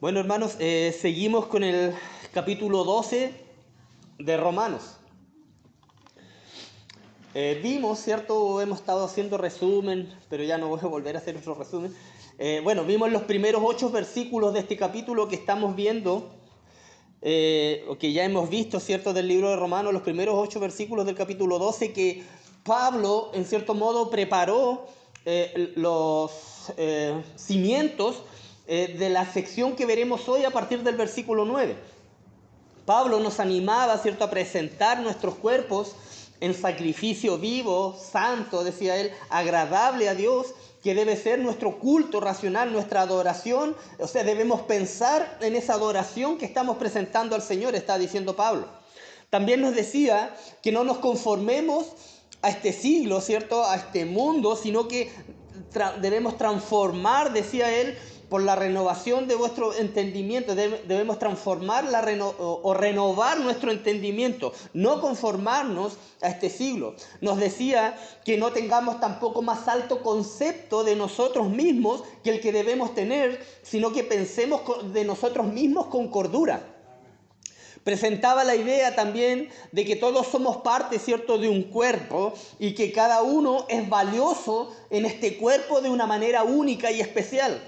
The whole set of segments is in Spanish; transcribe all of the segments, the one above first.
Bueno, hermanos, seguimos con el capítulo 12 de Romanos. Vimos, ¿cierto? Hemos estado haciendo resumen, pero ya no voy a volver a hacer otro resumen. Vimos los primeros 8 versículos de este capítulo que estamos viendo, o que ya hemos visto, ¿cierto? Del libro de Romanos, los primeros 8 versículos del capítulo 12 que Pablo, en cierto modo, preparó los cimientos de la sección que veremos hoy a partir del versículo 9. Pablo nos animaba, ¿cierto?, a presentar nuestros cuerpos en sacrificio vivo, santo, decía él, agradable a Dios, que debe ser nuestro culto racional, nuestra adoración. O sea, debemos pensar en esa adoración que estamos presentando al Señor, está diciendo Pablo. También nos decía que no nos conformemos a este siglo, ¿cierto?, a este mundo, sino que debemos transformar, decía él, por la renovación de vuestro entendimiento. Debemos transformar o renovar nuestro entendimiento, no conformarnos a este siglo. Nos decía que no tengamos tampoco más alto concepto de nosotros mismos que el que debemos tener, sino que pensemos de nosotros mismos con cordura. Presentaba la idea también de que todos somos parte, ¿cierto?, de un cuerpo y que cada uno es valioso en este cuerpo de una manera única y especial.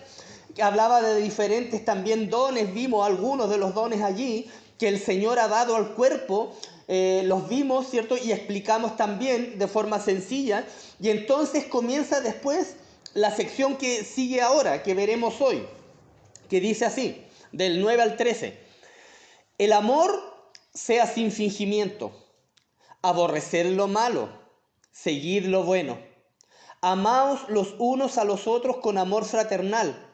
Hablaba de diferentes también dones, vimos algunos de los dones allí que el Señor ha dado al cuerpo, los vimos, ¿cierto?, y explicamos también de forma sencilla. Y entonces comienza después la sección que sigue ahora, que veremos hoy, que dice así, del 9 al 13. El amor sea sin fingimiento, aborreced lo malo, seguid lo bueno. Amaos los unos a los otros con amor fraternal.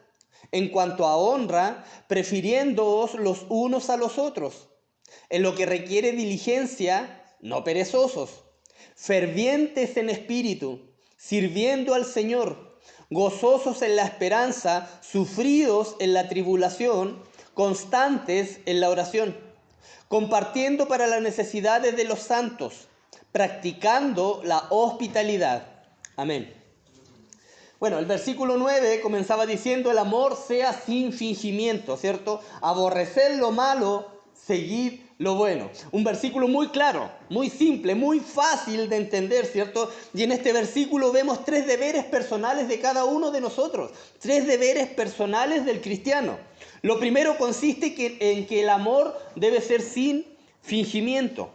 En cuanto a honra, prefiriéndoos los unos a los otros. En lo que requiere diligencia, no perezosos. Fervientes en espíritu, sirviendo al Señor. Gozosos en la esperanza, sufridos en la tribulación, constantes en la oración, compartiendo para las necesidades de los santos, practicando la hospitalidad. Amén. Bueno, el versículo 9 comenzaba diciendo: el amor sea sin fingimiento, ¿cierto? Aborrecer lo malo, seguid lo bueno. Un versículo muy claro, muy simple, muy fácil de entender, ¿cierto? Y en este versículo vemos 3 deberes personales de cada uno de nosotros, 3 deberes personales del cristiano. Lo primero consiste en que el amor debe ser sin fingimiento.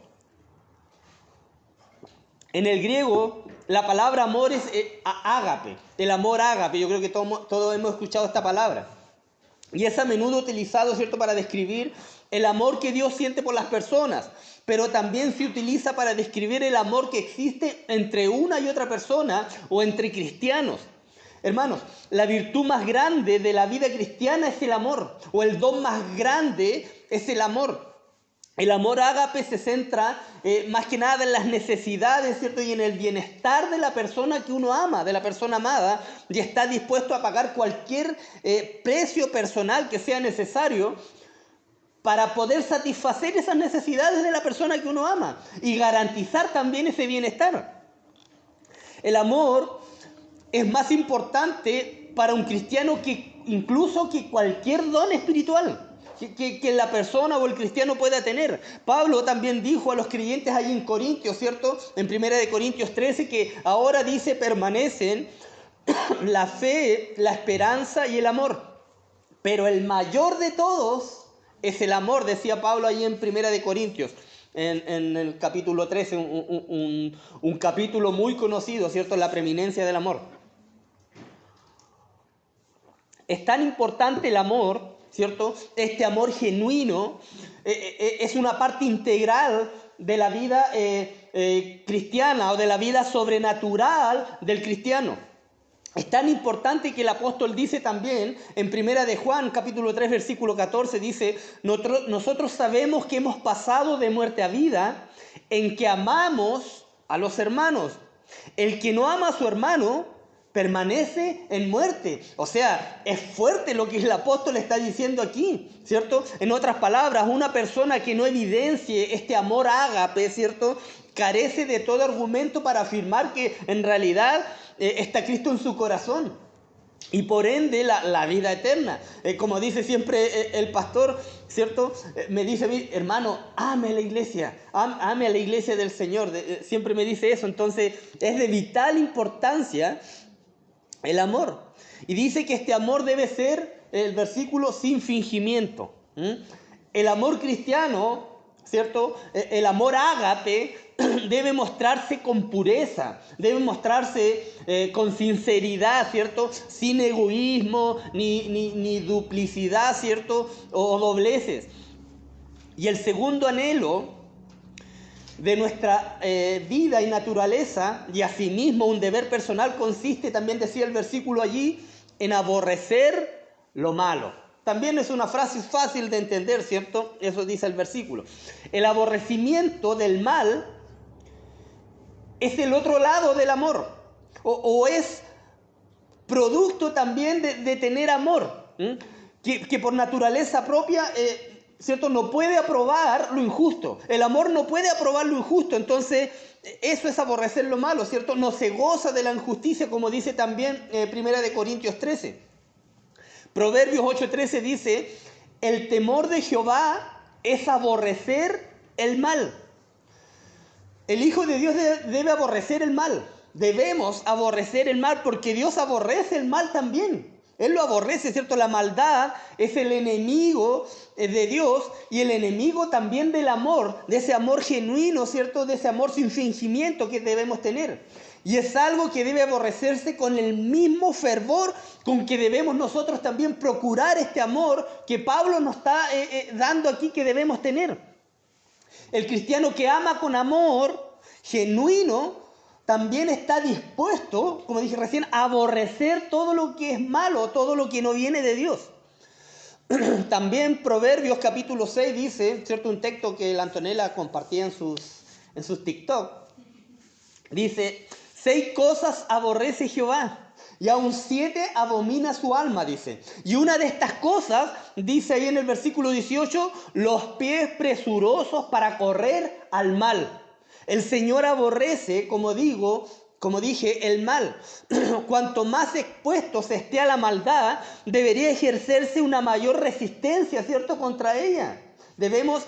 En el griego, la palabra amor es ágape, el amor ágape. Yo creo que todos hemos escuchado esta palabra. Y es a menudo utilizado, ¿cierto?, para describir el amor que Dios siente por las personas. Pero también se utiliza para describir el amor que existe entre una y otra persona o entre cristianos. Hermanos, la virtud más grande de la vida cristiana es el amor, o el don más grande es el amor. El amor ágape se centra más que nada en las necesidades, ¿cierto?, y en el bienestar de la persona que uno ama, de la persona amada, y está dispuesto a pagar cualquier precio personal que sea necesario para poder satisfacer esas necesidades de la persona que uno ama y garantizar también ese bienestar. El amor es más importante para un cristiano que incluso que cualquier don espiritual que la persona o el cristiano pueda tener. Pablo también dijo a los creyentes allí en Corintios, ¿cierto? En 1 Corintios 13, que ahora dice permanecen la fe, la esperanza y el amor. Pero el mayor de todos es el amor, decía Pablo allí en 1 Corintios. En el capítulo 13, un capítulo muy conocido, ¿cierto? La preeminencia del amor. Es tan importante el amor, ¿cierto? Este amor genuino es una parte integral de la vida cristiana o de la vida sobrenatural del cristiano. Es tan importante que el apóstol dice también en 1 de Juan, capítulo 3, versículo 14, dice: nosotros sabemos que hemos pasado de muerte a vida en que amamos a los hermanos. El que no ama a su hermano permanece en muerte. O sea, es fuerte lo que el apóstol está diciendo aquí, ¿cierto? En otras palabras, una persona que no evidencie este amor ágape, ¿cierto?, carece de todo argumento para afirmar que en realidad está Cristo en su corazón. y por ende la vida eterna. Como dice siempre el pastor, ¿cierto? Me dice a mí, hermano, ame a la iglesia, ame a la iglesia del Señor. Siempre me dice eso. Entonces es de vital importancia el amor. Y dice que este amor debe ser, el versículo, sin fingimiento. El amor cristiano, ¿cierto? El amor ágape debe mostrarse con pureza, debe mostrarse con sinceridad, ¿cierto? Sin egoísmo, ni duplicidad, ¿cierto? O dobleces. Y el segundo anhelo de nuestra vida y naturaleza, y asimismo un deber personal, consiste, también decía el versículo allí, en aborrecer lo malo. También es una frase fácil de entender, ¿cierto? Eso dice el versículo. El aborrecimiento del mal es el otro lado del amor, o es producto también de tener amor, que por naturaleza propia, ¿cierto? No puede aprobar lo injusto. El amor no puede aprobar lo injusto, entonces eso es aborrecer lo malo, ¿cierto? No se goza de la injusticia, como dice también 1 Corintios 13. Proverbios 8:13 dice, el temor de Jehová es aborrecer el mal. El Hijo de Dios debe aborrecer el mal. Debemos aborrecer el mal porque Dios aborrece el mal también. Él lo aborrece, ¿cierto? La maldad es el enemigo de Dios y el enemigo también del amor, de ese amor genuino, ¿cierto? De ese amor sin fingimiento que debemos tener. Y es algo que debe aborrecerse con el mismo fervor con que debemos nosotros también procurar este amor que Pablo nos está dando aquí que debemos tener. El cristiano que ama con amor genuino también está dispuesto, como dije recién, a aborrecer todo lo que es malo, todo lo que no viene de Dios. También Proverbios capítulo 6 dice, ¿cierto? Un texto que la Antonella compartía en sus TikTok. Dice, 6 cosas aborrece Jehová y aún 7 abomina su alma, dice. Y una de estas cosas, dice ahí en el versículo 18, los pies presurosos para correr al mal. El Señor aborrece, como dije, el mal. Cuanto más expuesto se esté a la maldad, debería ejercerse una mayor resistencia, ¿cierto?, contra ella. Debemos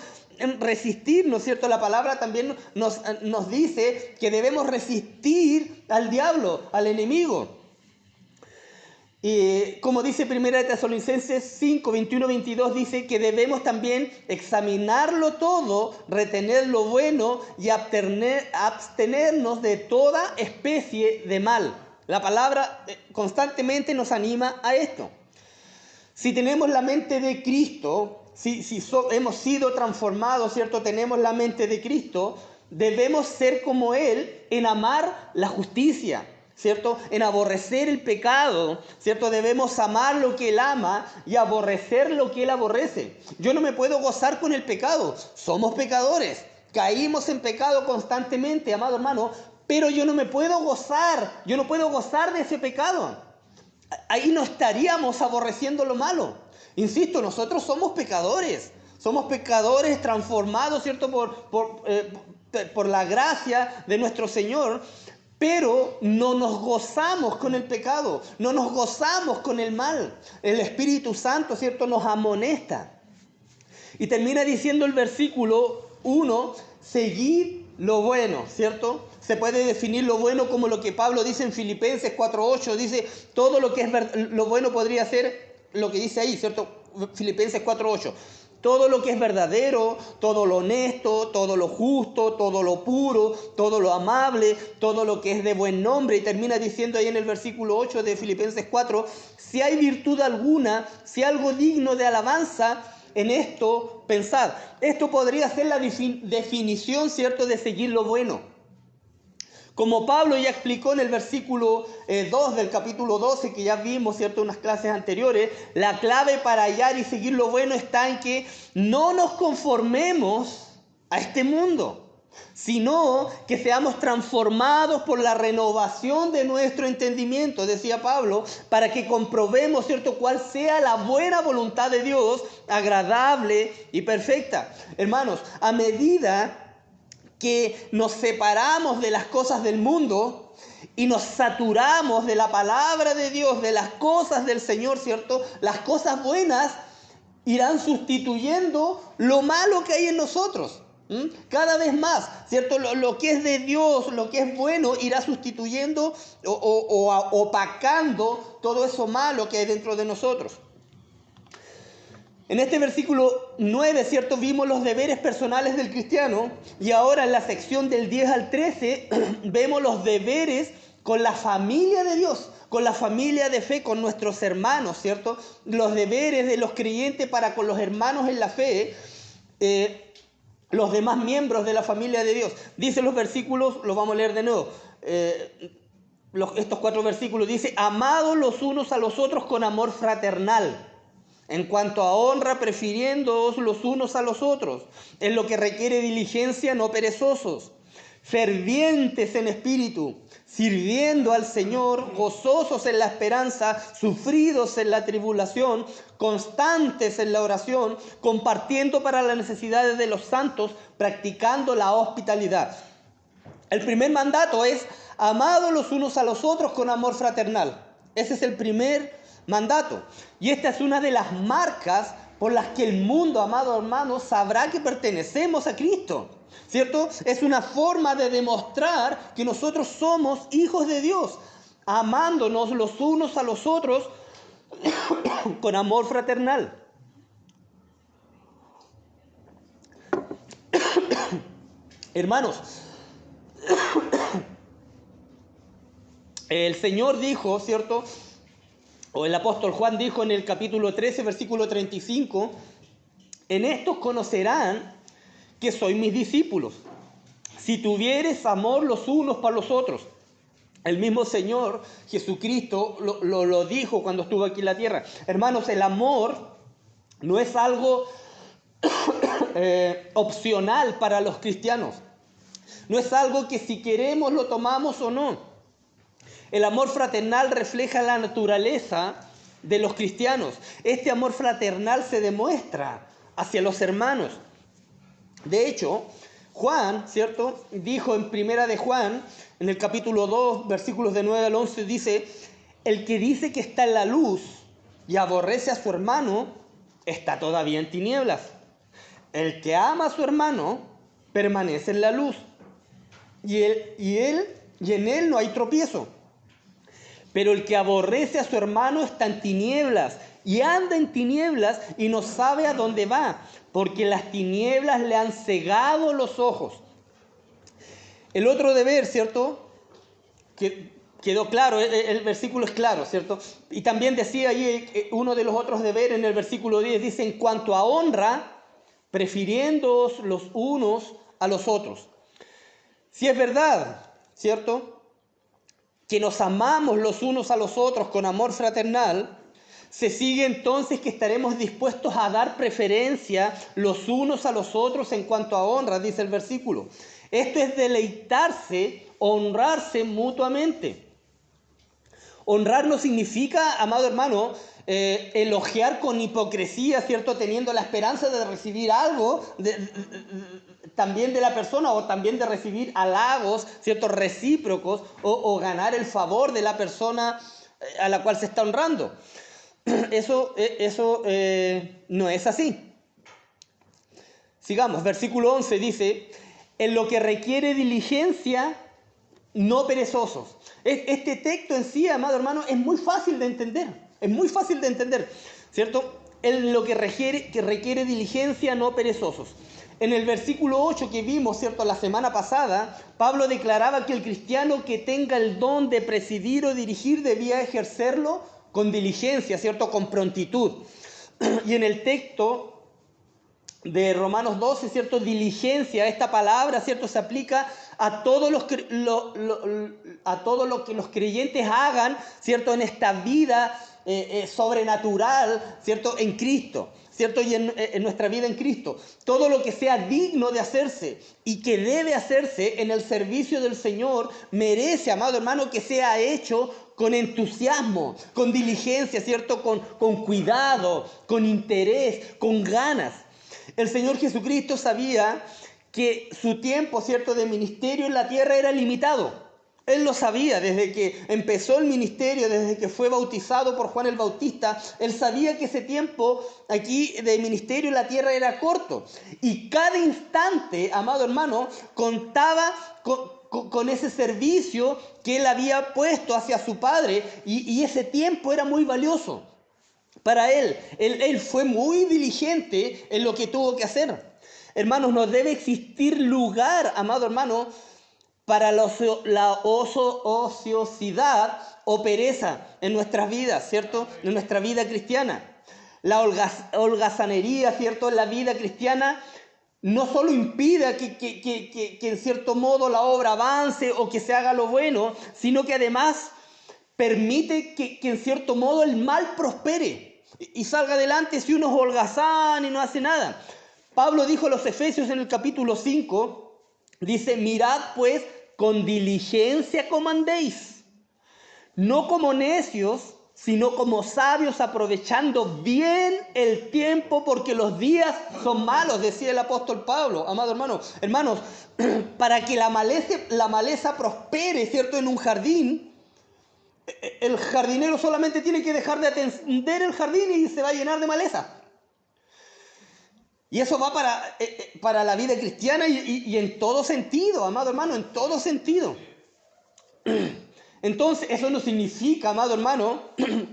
resistirnos, ¿cierto? La palabra también nos dice que debemos resistir al diablo, al enemigo. Y como dice 1 Tesalonicenses 5, 21, 22, dice que debemos también examinarlo todo, retener lo bueno y abstenernos de toda especie de mal. La palabra constantemente nos anima a esto. Si tenemos la mente de Cristo, si hemos sido transformados, ¿cierto? Tenemos la mente de Cristo, debemos ser como Él en amar la justicia, ¿cierto? En aborrecer el pecado, ¿cierto? Debemos amar lo que Él ama y aborrecer lo que Él aborrece. Yo no me puedo gozar con el pecado. Somos pecadores. Caímos en pecado constantemente, amado hermano, pero yo no me puedo gozar. Yo no puedo gozar de ese pecado. Ahí no estaríamos aborreciendo lo malo. Insisto, nosotros somos pecadores transformados, ¿cierto? Por la gracia de nuestro Señor, pero no nos gozamos con el pecado, no nos gozamos con el mal. El Espíritu Santo, ¿cierto?, nos amonesta. Y termina diciendo el versículo 1, seguid lo bueno, ¿cierto? Se puede definir lo bueno como lo que Pablo dice en Filipenses 4:8, dice todo lo que es lo bueno podría ser lo que dice ahí, ¿cierto? Filipenses 4:8. Todo lo que es verdadero, todo lo honesto, todo lo justo, todo lo puro, todo lo amable, todo lo que es de buen nombre. Y termina diciendo ahí en el versículo 8 de Filipenses 4, si hay virtud alguna, si algo digno de alabanza, en esto pensad. Esto podría ser la definición, ¿cierto?, de seguir lo bueno. Como Pablo ya explicó en el versículo 2 del capítulo 12, que ya vimos, ¿cierto?, en unas clases anteriores, la clave para hallar y seguir lo bueno está en que no nos conformemos a este mundo, sino que seamos transformados por la renovación de nuestro entendimiento, decía Pablo, para que comprobemos, ¿cierto?, cuál sea la buena voluntad de Dios, agradable y perfecta. Hermanos, a medida que nos separamos de las cosas del mundo, y nos saturamos de la palabra de Dios, de las cosas del Señor, ¿cierto? Las cosas buenas irán sustituyendo lo malo que hay en nosotros. Cada vez más, ¿cierto? Lo que es de Dios, lo que es bueno, irá sustituyendo o opacando todo eso malo que hay dentro de nosotros. En este versículo 9, ¿cierto? Vimos los deberes personales del cristiano, y ahora en la sección del 10 al 13 vemos los deberes con la familia de Dios, con la familia de fe, con nuestros hermanos, ¿cierto? Los deberes de los creyentes para con los hermanos en la fe, los demás miembros de la familia de Dios. Dice los versículos, los vamos a leer de nuevo. Estos 4 versículos dice: amados los unos a los otros con amor fraternal. En cuanto a honra, prefiriéndoos los unos a los otros, en lo que requiere diligencia, no perezosos, fervientes en espíritu, sirviendo al Señor, gozosos en la esperanza, sufridos en la tribulación, constantes en la oración, compartiendo para las necesidades de los santos, practicando la hospitalidad. El primer mandato es: amados los unos a los otros con amor fraternal. Ese es el primer mandato. Y esta es una de las marcas por las que el mundo, amado hermano, sabrá que pertenecemos a Cristo, ¿cierto? Es una forma de demostrar que nosotros somos hijos de Dios, amándonos los unos a los otros con amor fraternal. Hermanos, el Señor dijo, ¿cierto? O el apóstol Juan dijo en el capítulo 13, versículo 35, en estos conocerán que sois mis discípulos, si tuvieres amor los unos para los otros. El mismo Señor Jesucristo lo dijo cuando estuvo aquí en la tierra. Hermanos, el amor no es algo opcional para los cristianos. No es algo que si queremos lo tomamos o no. El amor fraternal refleja la naturaleza de los cristianos. Este amor fraternal se demuestra hacia los hermanos. De hecho, Juan, ¿cierto? Dijo en Primera de Juan, en el capítulo 2, versículos de 9 al 11, dice: el que dice que está en la luz y aborrece a su hermano, está todavía en tinieblas. El que ama a su hermano, permanece en la luz, y en él no hay tropiezo. Pero el que aborrece a su hermano está en tinieblas y anda en tinieblas y no sabe a dónde va, porque las tinieblas le han cegado los ojos. El otro deber, ¿cierto? Que quedó claro, el versículo es claro, ¿cierto? Y también decía ahí uno de los otros deberes en el versículo 10, dice: en cuanto a honra, prefiriéndoos los unos a los otros. Si es verdad, ¿cierto?, que nos amamos los unos a los otros con amor fraternal, se sigue entonces que estaremos dispuestos a dar preferencia los unos a los otros en cuanto a honra, dice el versículo. Esto es deleitarse, honrarse mutuamente. Honrar no significa, amado hermano, elogiar con hipocresía, ¿cierto?, teniendo la esperanza de recibir algo también de la persona, o también de recibir halagos, ¿cierto?, recíprocos, o ganar el favor de la persona a la cual se está honrando. Eso no es así. Sigamos, versículo 11 dice: en lo que requiere diligencia, no perezosos. Este texto en sí, amado hermano, es muy fácil de entender. Es muy fácil de entender, ¿cierto? En lo que requiere diligencia, no perezosos. En el versículo 8 que vimos, ¿cierto?, la semana pasada, Pablo declaraba que el cristiano que tenga el don de presidir o dirigir debía ejercerlo con diligencia, ¿cierto?, con prontitud. Y en el texto de Romanos 12, ¿cierto?, diligencia, esta palabra, ¿cierto?, se aplica a todo lo que los creyentes hagan, ¿cierto?, en esta vida sobrenatural, ¿cierto?, en Cristo, ¿cierto?, y en nuestra vida en Cristo. Todo lo que sea digno de hacerse y que debe hacerse en el servicio del Señor merece, amado hermano, que sea hecho con entusiasmo, con diligencia, ¿cierto?, con cuidado, con interés, con ganas. El Señor Jesucristo sabía que su tiempo, ¿cierto?, de ministerio en la tierra era limitado. Él lo sabía desde que empezó el ministerio, desde que fue bautizado por Juan el Bautista. Él sabía que ese tiempo aquí de ministerio en la tierra era corto. Y cada instante, amado hermano, contaba con ese servicio que él había puesto hacia su Padre. Y ese tiempo era muy valioso para él. Él fue muy diligente en lo que tuvo que hacer. Hermanos, no debe existir lugar, amado hermano, para la ociosidad o pereza en nuestras vidas, ¿cierto? En nuestra vida cristiana. La holgazanería, ¿cierto? En la vida cristiana no solo impide que en cierto modo la obra avance o que se haga lo bueno, sino que además permite que en cierto modo el mal prospere y salga adelante si uno es holgazán y no hace nada. Pablo dijo a los Efesios en el capítulo 5, dice, mirad pues con diligencia como andéis, no como necios, sino como sabios, aprovechando bien el tiempo, porque los días son malos, decía el apóstol Pablo. Amado hermano, hermanos, para que la maleza prospere, ¿cierto?, en un jardín, el jardinero solamente tiene que dejar de atender el jardín y se va a llenar de maleza. Y eso va para la vida cristiana y en todo sentido, amado hermano, en todo sentido. Entonces, eso no significa, amado hermano,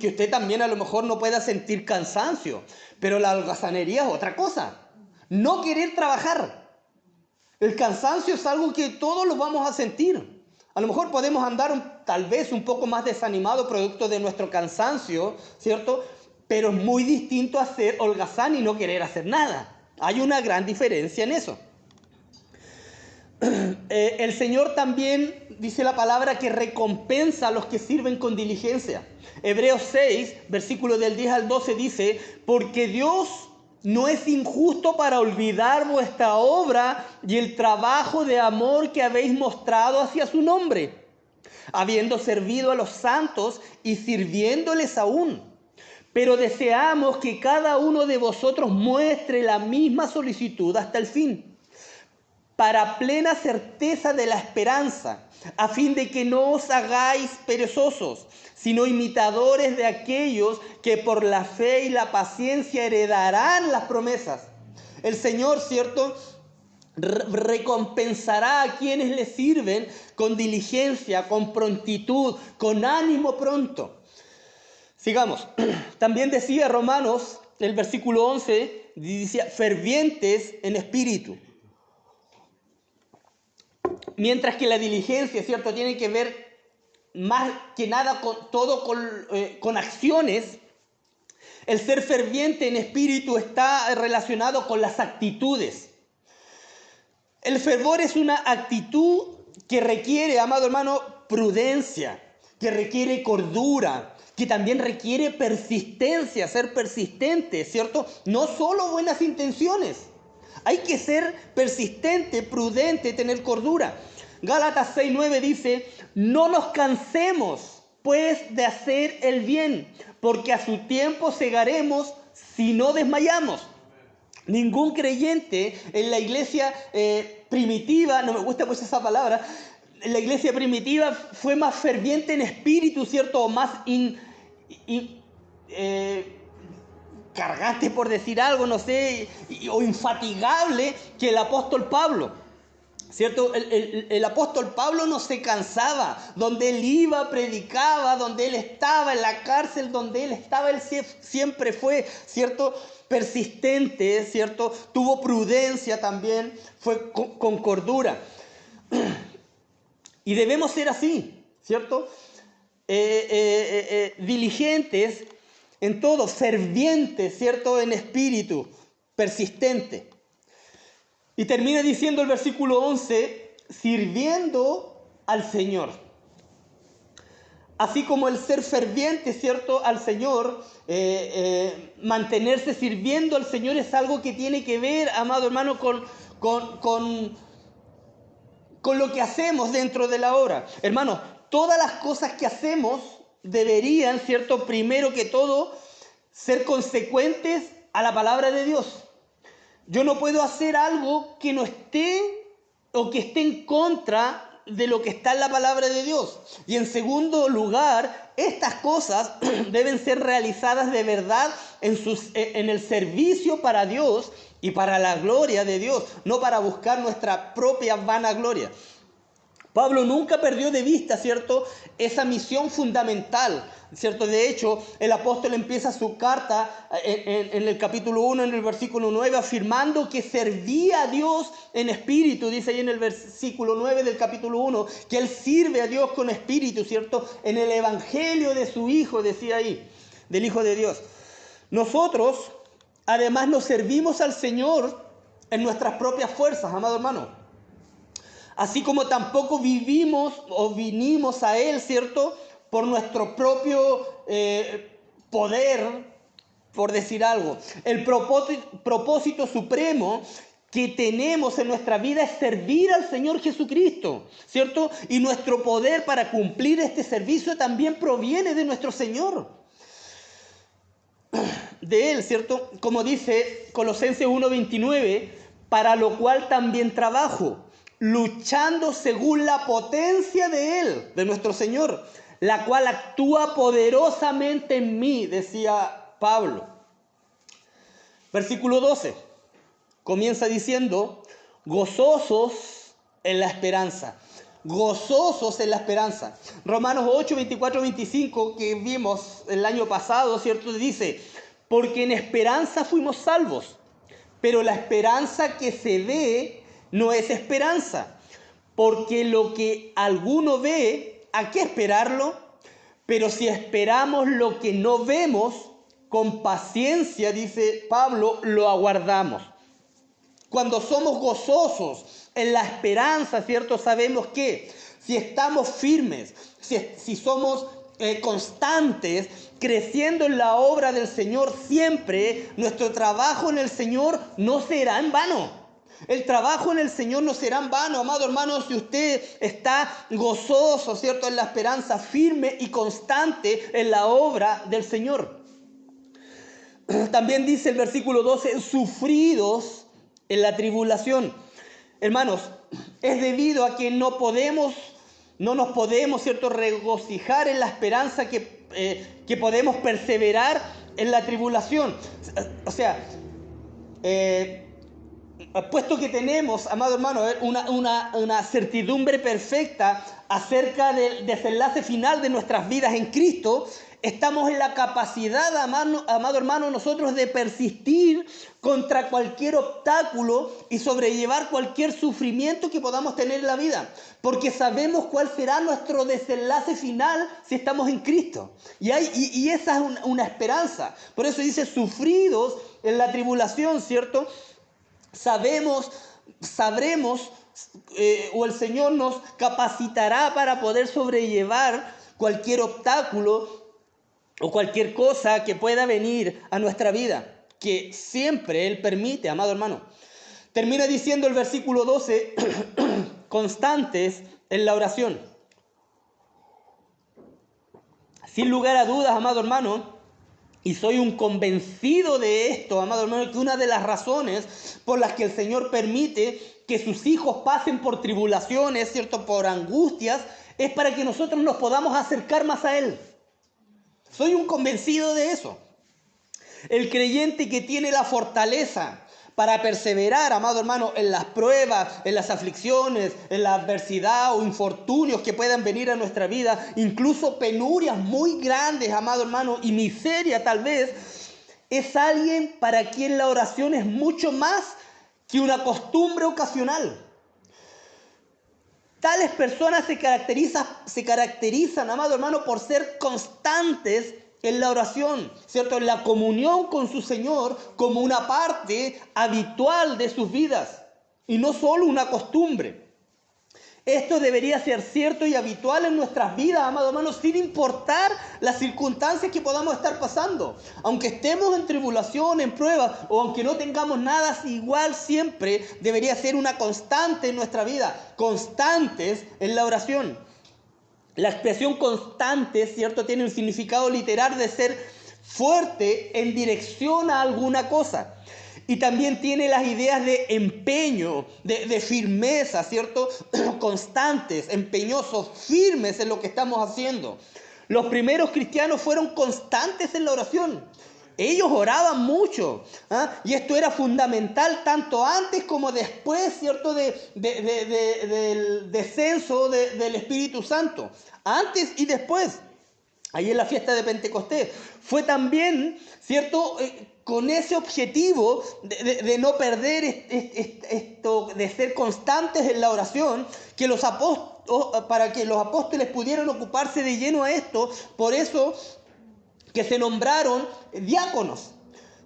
que usted también a lo mejor no pueda sentir cansancio. Pero la holgazanería es otra cosa. No querer trabajar. El cansancio es algo que todos lo vamos a sentir. A lo mejor podemos andar tal vez un poco más desanimados producto de nuestro cansancio, ¿cierto? Pero es muy distinto a ser holgazán y no querer hacer nada. Hay una gran diferencia en eso. El Señor también dice la palabra que recompensa a los que sirven con diligencia. Hebreos 6, versículo del 10 al 12 dice, porque Dios no es injusto para olvidar vuestra obra y el trabajo de amor que habéis mostrado hacia su nombre, habiendo servido a los santos y sirviéndoles aún. Pero deseamos que cada uno de vosotros muestre la misma solicitud hasta el fin, para plena certeza de la esperanza, a fin de que no os hagáis perezosos, sino imitadores de aquellos que por la fe y la paciencia heredarán las promesas. El Señor, ¿cierto?, recompensará a quienes le sirven con diligencia, con prontitud, con ánimo pronto. Sigamos. También decía Romanos, el versículo 11, decía, fervientes en espíritu. Mientras que la diligencia, ¿cierto?, tiene que ver más que nada con acciones, el ser ferviente en espíritu está relacionado con las actitudes. El fervor es una actitud que requiere, amado hermano, prudencia, que requiere cordura, que también requiere persistencia, ser persistente, ¿cierto? No solo buenas intenciones. Hay que ser persistente, prudente, tener cordura. Gálatas 6:9 dice, no nos cansemos, pues, de hacer el bien, porque a su tiempo segaremos si no desmayamos. Ningún creyente en la iglesia primitiva, no me gusta pues esa palabra, en la iglesia primitiva fue más ferviente en espíritu, ¿cierto? O más cargante, por decir algo, no sé, o infatigable que el apóstol Pablo. ¿Cierto? El apóstol Pablo no se cansaba. Donde él iba, predicaba, donde él estaba en la cárcel, donde él estaba, él siempre fue, ¿cierto?, persistente, ¿cierto? Tuvo prudencia también, fue con cordura. Y debemos ser así, ¿cierto? Diligentes en todo, fervientes, ¿cierto?, en espíritu, persistente. Y termina diciendo el versículo 11, sirviendo al Señor. Así como el ser ferviente, ¿cierto?, al Señor, mantenerse sirviendo al Señor es algo que tiene que ver, amado hermano, con lo que hacemos dentro de la obra. Hermano, todas las cosas que hacemos deberían, ¿cierto?, primero que todo, ser consecuentes a la palabra de Dios. Yo no puedo hacer algo que no esté o que esté en contra de lo que está en la palabra de Dios. Y en segundo lugar, estas cosas deben ser realizadas de verdad en el servicio para Dios y para la gloria de Dios, no para buscar nuestra propia vanagloria. Pablo nunca perdió de vista, ¿cierto?, esa misión fundamental, ¿cierto? De hecho, el apóstol empieza su carta en el capítulo 1, en el versículo 9, afirmando que servía a Dios en espíritu. Dice ahí en el versículo 9 del capítulo 1, que él sirve a Dios con espíritu, ¿cierto? En el evangelio de su Hijo, decía ahí, del Hijo de Dios. Nosotros, además, nos servimos al Señor en nuestras propias fuerzas, amado hermano. Así como tampoco vivimos o vinimos a Él, ¿cierto?, por nuestro propio poder, por decir algo. El propósito supremo que tenemos en nuestra vida es servir al Señor Jesucristo, ¿cierto? Y nuestro poder para cumplir este servicio también proviene de nuestro Señor. De Él, ¿cierto? Como dice Colosenses 1:29, para lo cual también trabajo, luchando según la potencia de Él, de nuestro Señor, la cual actúa poderosamente en mí, decía Pablo. Versículo 12, comienza diciendo, gozosos en la esperanza. Gozosos en la esperanza. Romanos 8, 24, 25, que vimos el año pasado, ¿cierto? Dice, porque en esperanza fuimos salvos, pero la esperanza que se ve no es esperanza, porque lo que alguno ve, ¿a qué esperarlo? Pero si esperamos lo que no vemos, con paciencia, dice Pablo, lo aguardamos. Cuando somos gozosos en la esperanza, ¿cierto? Sabemos que si estamos firmes, si somos constantes, creciendo en la obra del Señor siempre, nuestro trabajo en el Señor no será en vano. El trabajo en el Señor no será en vano, amado hermano, si usted está gozoso, ¿cierto?, en la esperanza, firme y constante en la obra del Señor. También dice el versículo 12, sufridos en la tribulación. Hermanos, es debido a que no nos podemos, ¿cierto?, regocijar en la esperanza que podemos perseverar en la tribulación. O sea, puesto que tenemos, amado hermano, una certidumbre perfecta acerca del desenlace final de nuestras vidas en Cristo, estamos en la capacidad, amado hermano, nosotros de persistir contra cualquier obstáculo y sobrellevar cualquier sufrimiento que podamos tener en la vida, porque sabemos cuál será nuestro desenlace final si estamos en Cristo. Y esa es una esperanza. Por eso dice, sufridos en la tribulación, ¿cierto? Sabremos, o el Señor nos capacitará para poder sobrellevar cualquier obstáculo o cualquier cosa que pueda venir a nuestra vida, que siempre Él permite, amado hermano. Termina diciendo el versículo 12, constantes en la oración. Sin lugar a dudas, amado hermano, y soy un convencido de esto, amado hermano, que una de las razones por las que el Señor permite que sus hijos pasen por tribulaciones, ¿cierto?, por angustias, es para que nosotros nos podamos acercar más a Él. Soy un convencido de eso. El creyente que tiene la fortaleza para perseverar, amado hermano, en las pruebas, en las aflicciones, en la adversidad o infortunios que puedan venir a nuestra vida, incluso penurias muy grandes, amado hermano, y miseria tal vez, es alguien para quien la oración es mucho más que una costumbre ocasional. Tales personas se caracterizan, amado hermano, por ser constantes en la oración, ¿cierto? En la comunión con su Señor como una parte habitual de sus vidas y no solo una costumbre. Esto debería ser cierto y habitual en nuestras vidas, amado hermano, sin importar las circunstancias que podamos estar pasando. Aunque estemos en tribulación, en pruebas, o aunque no tengamos nada, igual siempre debería ser una constante en nuestra vida. Constantes en la oración. La expresión constante, ¿cierto?, tiene un significado literal de ser fuerte en dirección a alguna cosa. Y también tiene las ideas de empeño, de firmeza, ¿cierto? Constantes, empeñosos, firmes en lo que estamos haciendo. Los primeros cristianos fueron constantes en la oración. Ellos oraban mucho, ¿ah? Y esto era fundamental tanto antes como después, ¿cierto? Del descenso del Espíritu Santo. Antes y después. Ahí en la fiesta de Pentecostés. Fue también, ¿cierto? Con ese objetivo de no perder esto, de ser constantes en la oración, que para que los apóstoles pudieran ocuparse de lleno a esto, por eso que se nombraron diáconos,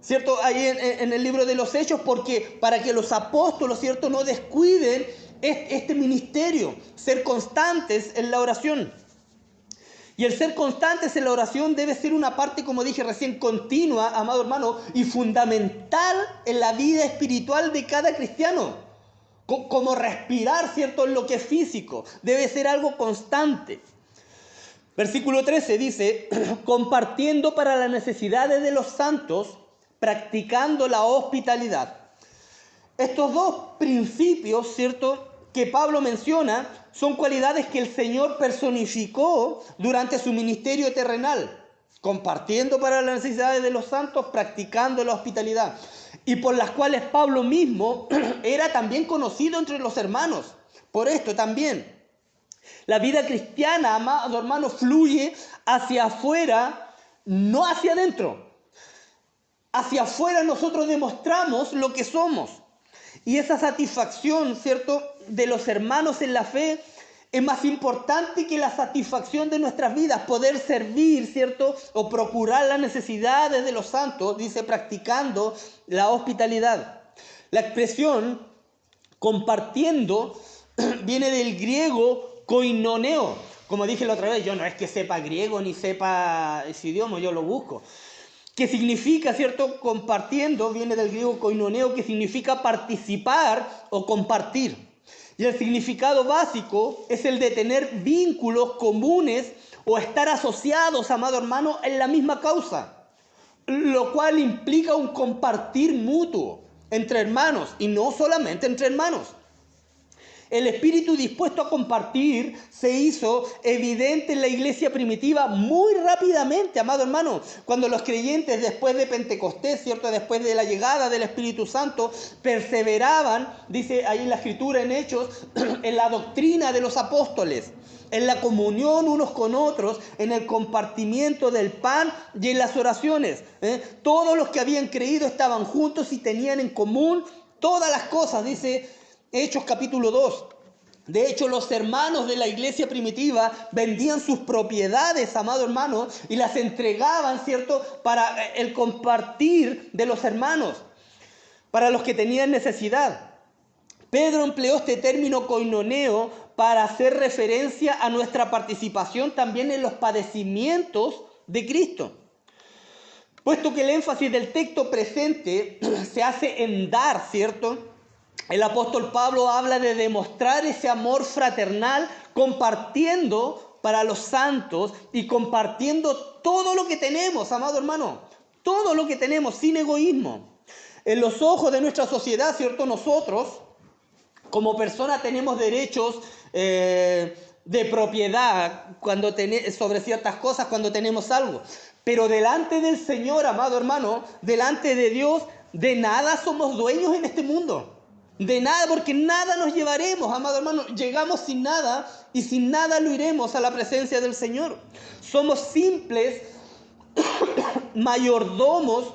¿cierto? Ahí en el libro de los Hechos, porque para que los apóstoles, ¿cierto?, no descuiden este ministerio, ser constantes en la oración. Y el ser constantes en la oración debe ser una parte, como dije recién, continua, amado hermano, y fundamental en la vida espiritual de cada cristiano. Como respirar, ¿cierto?, en lo que es físico. Debe ser algo constante. Versículo 13 dice, compartiendo para las necesidades de los santos, practicando la hospitalidad. Estos dos principios, ¿cierto?, que Pablo menciona, son cualidades que el Señor personificó durante su ministerio terrenal, compartiendo para las necesidades de los santos, practicando la hospitalidad, y por las cuales Pablo mismo era también conocido entre los hermanos. Por esto también, la vida cristiana, amado hermano, fluye hacia afuera, no hacia adentro. Hacia afuera nosotros demostramos lo que somos. Y esa satisfacción, ¿cierto?, de los hermanos en la fe es más importante que la satisfacción de nuestras vidas. Poder servir, ¿cierto?, o procurar las necesidades de los santos, dice, practicando la hospitalidad. La expresión compartiendo viene del griego koinoneo. Como dije la otra vez, yo no es que sepa griego ni sepa ese idioma, yo lo busco. Que significa, ¿cierto? Compartiendo, viene del griego koinoneo, que significa participar o compartir. Y el significado básico es el de tener vínculos comunes o estar asociados, amado hermano, en la misma causa. Lo cual implica un compartir mutuo entre hermanos y no solamente entre hermanos. El espíritu dispuesto a compartir se hizo evidente en la iglesia primitiva muy rápidamente, amado hermano. Cuando los creyentes después de Pentecostés, ¿cierto?, después de la llegada del Espíritu Santo, perseveraban, dice ahí en la Escritura, en Hechos, en la doctrina de los apóstoles, en la comunión unos con otros, en el compartimiento del pan y en las oraciones. Todos los que habían creído estaban juntos y tenían en común todas las cosas, dice Hechos capítulo 2. De hecho, los hermanos de la iglesia primitiva vendían sus propiedades, amado hermano, y las entregaban, ¿cierto?, para el compartir de los hermanos, para los que tenían necesidad. Pedro empleó este término koinoneo para hacer referencia a nuestra participación también en los padecimientos de Cristo. Puesto que el énfasis del texto presente se hace en dar, ¿cierto?, el apóstol Pablo habla de demostrar ese amor fraternal compartiendo para los santos y compartiendo todo lo que tenemos, amado hermano. Todo lo que tenemos, sin egoísmo. En los ojos de nuestra sociedad, ¿cierto?, nosotros como personas tenemos derechos de propiedad sobre ciertas cosas cuando tenemos algo. Pero delante del Señor, amado hermano, delante de Dios, de nada somos dueños en este mundo. De nada, porque nada nos llevaremos, amado hermano. Llegamos sin nada y sin nada lo iremos a la presencia del Señor. Somos simples mayordomos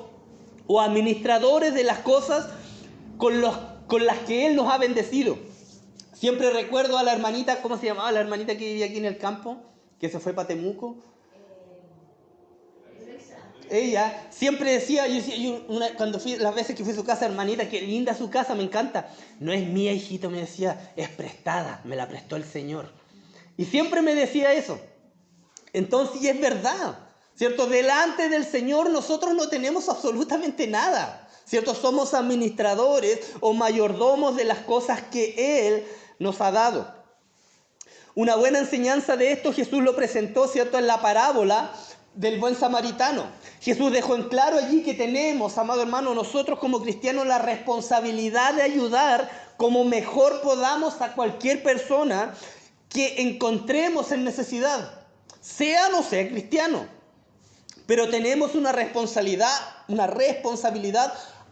o administradores de las cosas con las que Él nos ha bendecido. Siempre recuerdo a la hermanita, ¿cómo se llamaba? La hermanita que vivía aquí en el campo, que se fue para Temuco. Ella siempre decía, las veces que fui a su casa, hermanita, qué linda su casa, me encanta. No es mía, hijito, me decía, es prestada, me la prestó el Señor. Y siempre me decía eso. Entonces, y es verdad, ¿cierto? Delante del Señor nosotros no tenemos absolutamente nada, ¿cierto? Somos administradores o mayordomos de las cosas que Él nos ha dado. Una buena enseñanza de esto Jesús lo presentó, ¿cierto?, en la parábola del buen samaritano. Jesús dejó en claro allí que tenemos, amado hermano, nosotros como cristianos la responsabilidad de ayudar como mejor podamos a cualquier persona que encontremos en necesidad, sea o no sea cristiano. Pero tenemos una responsabilidad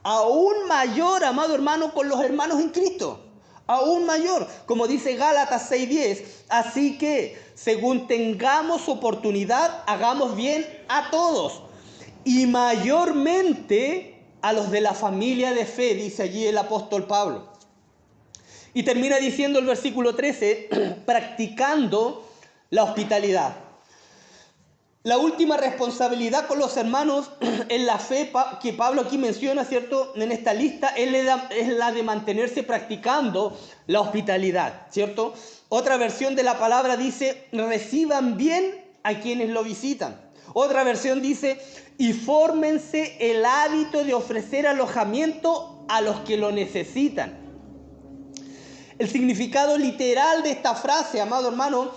aún mayor, amado hermano, con los hermanos en Cristo. Aún mayor, como dice Gálatas 6:10. Así que, según tengamos oportunidad, hagamos bien a todos. Y mayormente a los de la familia de fe, dice allí el apóstol Pablo. Y termina diciendo el versículo 13, practicando la hospitalidad. La última responsabilidad con los hermanos en la fe que Pablo aquí menciona, ¿cierto? En esta lista es la de mantenerse practicando la hospitalidad, ¿cierto? Otra versión de la palabra dice, reciban bien a quienes lo visitan. Otra versión dice, y fórmense el hábito de ofrecer alojamiento a los que lo necesitan. El significado literal de esta frase, amado hermano,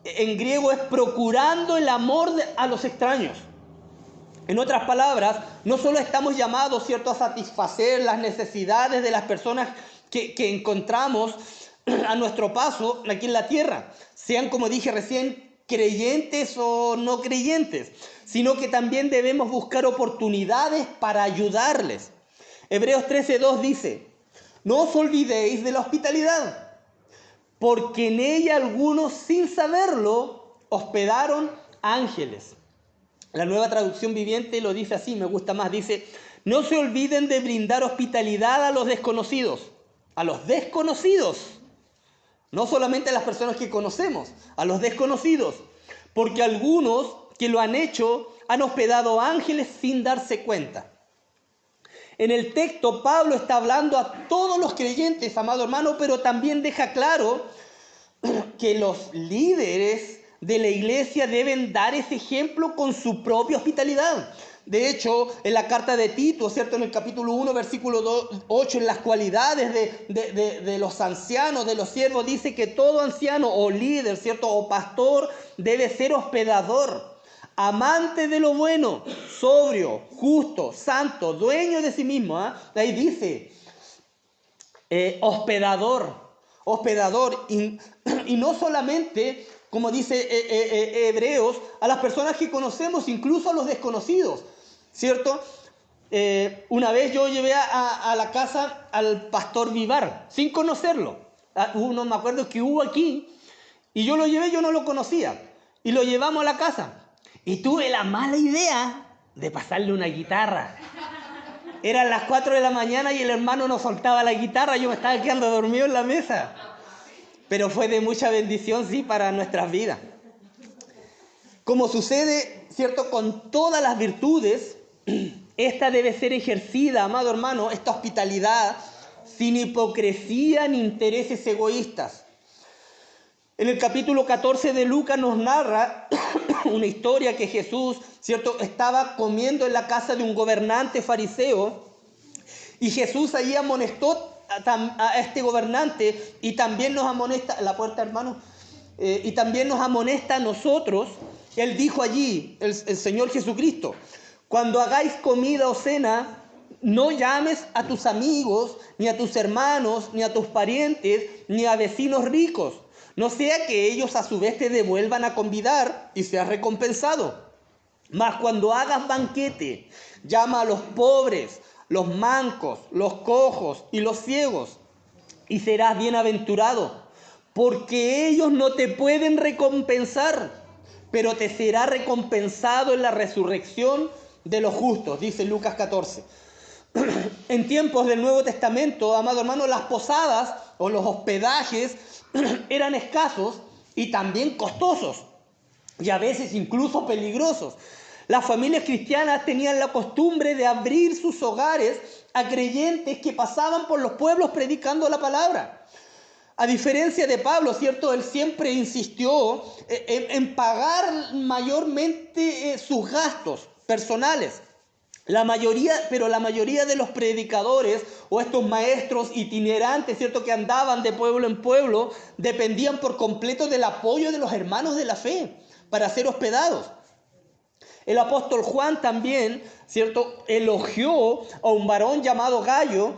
en griego es procurando el amor a los extraños. En otras palabras, no solo estamos llamados, ¿cierto?, a satisfacer las necesidades de las personas que encontramos a nuestro paso aquí en la tierra, sean, como dije recién, creyentes o no creyentes, sino que también debemos buscar oportunidades para ayudarles. Hebreos 13:2 dice, no os olvidéis de la hospitalidad, porque en ella algunos, sin saberlo, hospedaron ángeles. La Nueva Traducción Viviente lo dice así, me gusta más. Dice, no se olviden de brindar hospitalidad a los desconocidos. A los desconocidos. No solamente a las personas que conocemos, a los desconocidos. Porque algunos que lo han hecho han hospedado ángeles sin darse cuenta. En el texto, Pablo está hablando a todos los creyentes, amado hermano, pero también deja claro que los líderes de la iglesia deben dar ese ejemplo con su propia hospitalidad. De hecho, en la carta de Tito, ¿cierto? En el capítulo 1, versículo 8, en las cualidades de los ancianos, de los siervos, dice que todo anciano o líder, ¿cierto? O pastor debe ser hospedador, amante de lo bueno, sobrio, justo, santo, dueño de sí mismo. Ahí dice, hospedador. Y no solamente, como dice Hebreos, a las personas que conocemos, incluso a los desconocidos, ¿cierto? Una vez yo llevé a la casa al pastor Vivar, sin conocerlo. Me acuerdo que hubo aquí, y yo lo llevé, yo no lo conocía, y lo llevamos a la casa. Y tuve la mala idea de pasarle una guitarra. Eran las 4 de la mañana y el hermano no soltaba la guitarra, yo me estaba quedando dormido en la mesa. Pero fue de mucha bendición, sí, para nuestras vidas. Como sucede, ¿cierto?, con todas las virtudes, esta debe ser ejercida, amado hermano, esta hospitalidad, sin hipocresía ni intereses egoístas. En el capítulo 14 de Lucas nos narra una historia que Jesús, ¿cierto?, estaba comiendo en la casa de un gobernante fariseo, y Jesús ahí amonestó a este gobernante, y también nos amonesta, la puerta, hermano, y también nos amonesta a nosotros. Él dijo allí, el Señor Jesucristo, cuando hagáis comida o cena, no llames a tus amigos, ni a tus hermanos, ni a tus parientes, ni a vecinos ricos, no sea que ellos a su vez te devuelvan a convidar y seas recompensado. Mas cuando hagas banquete, llama a los pobres, los mancos, los cojos y los ciegos, y serás bienaventurado, porque ellos no te pueden recompensar, pero te será recompensado en la resurrección de los justos, dice Lucas 14. En tiempos del Nuevo Testamento, amado hermano, las posadas o los hospedajes eran escasos y también costosos, y a veces incluso peligrosos. Las familias cristianas tenían la costumbre de abrir sus hogares a creyentes que pasaban por los pueblos predicando la palabra. A diferencia de Pablo, ¿cierto? Él siempre insistió en pagar mayormente sus gastos personales. La mayoría de los predicadores o estos maestros itinerantes, ¿cierto?, que andaban de pueblo en pueblo, dependían por completo del apoyo de los hermanos de la fe para ser hospedados. El apóstol Juan también, ¿cierto?, elogió a un varón llamado Gayo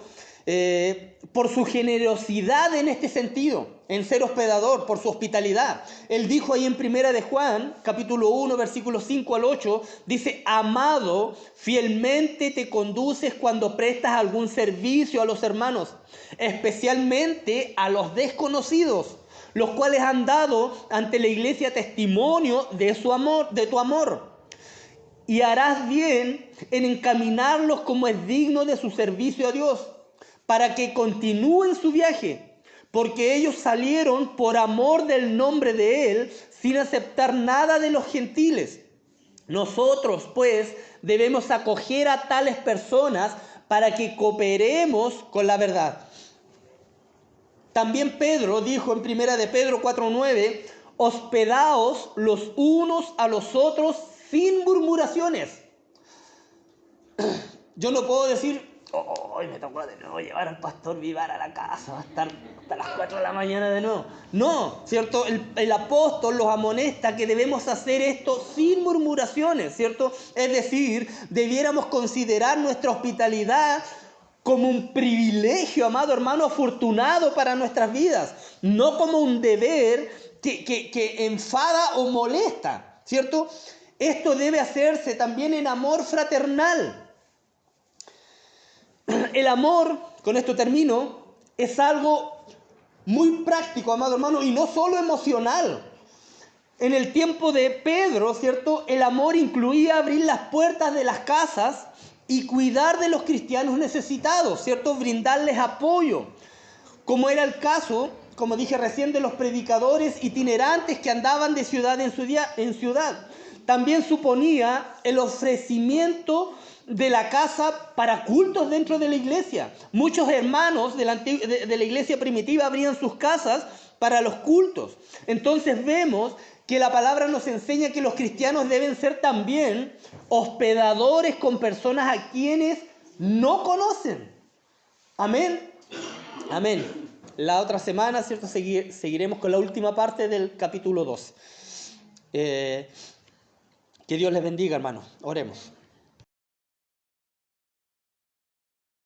por su generosidad en este sentido, en ser hospedador, por su hospitalidad. Él dijo ahí en Primera de Juan, capítulo 1, versículos 5 al 8, dice: amado, fielmente te conduces cuando prestas algún servicio a los hermanos, especialmente a los desconocidos, los cuales han dado ante la iglesia testimonio de su amor, de tu amor. Y harás bien en encaminarlos como es digno de su servicio a Dios, para que continúen su viaje, porque ellos salieron por amor del nombre de Él, sin aceptar nada de los gentiles. Nosotros, pues, debemos acoger a tales personas para que cooperemos con la verdad. También Pedro dijo en Primera de Pedro 4:9, hospedaos los unos a los otros sin murmuraciones. Yo no puedo decir, hoy me tocó de nuevo llevar al pastor Vivar a la casa, va a estar hasta las 4 de la mañana de nuevo. No, ¿cierto? El apóstol los amonesta que debemos hacer esto sin murmuraciones, ¿cierto? Es decir, debiéramos considerar nuestra hospitalidad como un privilegio, amado hermano, afortunado para nuestras vidas, no como un deber que enfada o molesta, ¿cierto? Esto debe hacerse también en amor fraternal. El amor, con esto termino, es algo muy práctico, amado hermano, y no solo emocional. En el tiempo de Pedro, ¿cierto?, el amor incluía abrir las puertas de las casas y cuidar de los cristianos necesitados, ¿cierto?, brindarles apoyo, como era el caso, como dije recién, de los predicadores itinerantes que andaban de ciudad en ciudad. También suponía el ofrecimiento de la casa para cultos dentro de la iglesia. Muchos hermanos de la iglesia primitiva abrían sus casas para los cultos. Entonces vemos que la palabra nos enseña que los cristianos deben ser también hospedadores con personas a quienes no conocen. Amén. Amén. La otra semana, ¿cierto?, seguiremos con la última parte del capítulo 2. Que Dios les bendiga, hermanos. Oremos.